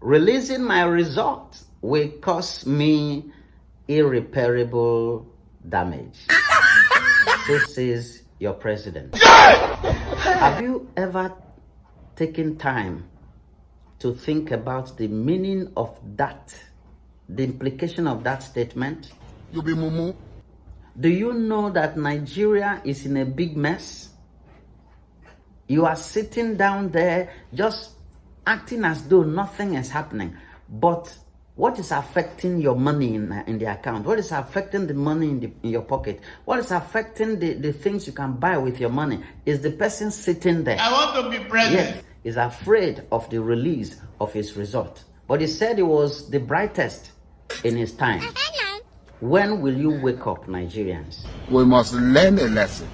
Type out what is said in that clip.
Releasing my result will cause me irreparable damage. So says your president. Have you ever taken time to think about the meaning of that, the implication of that statement? You be mumu. Do you know that Nigeria is in a big mess? You are sitting down there just acting as though nothing is happening. But what is affecting your money in the account? What is affecting the money in your pocket? What is affecting the things you can buy with your money? Is the person sitting there. I want to be president. Yet is afraid of the release of his result. But he said he was the brightest in his time. When will you wake up, Nigerians? We must learn a lesson.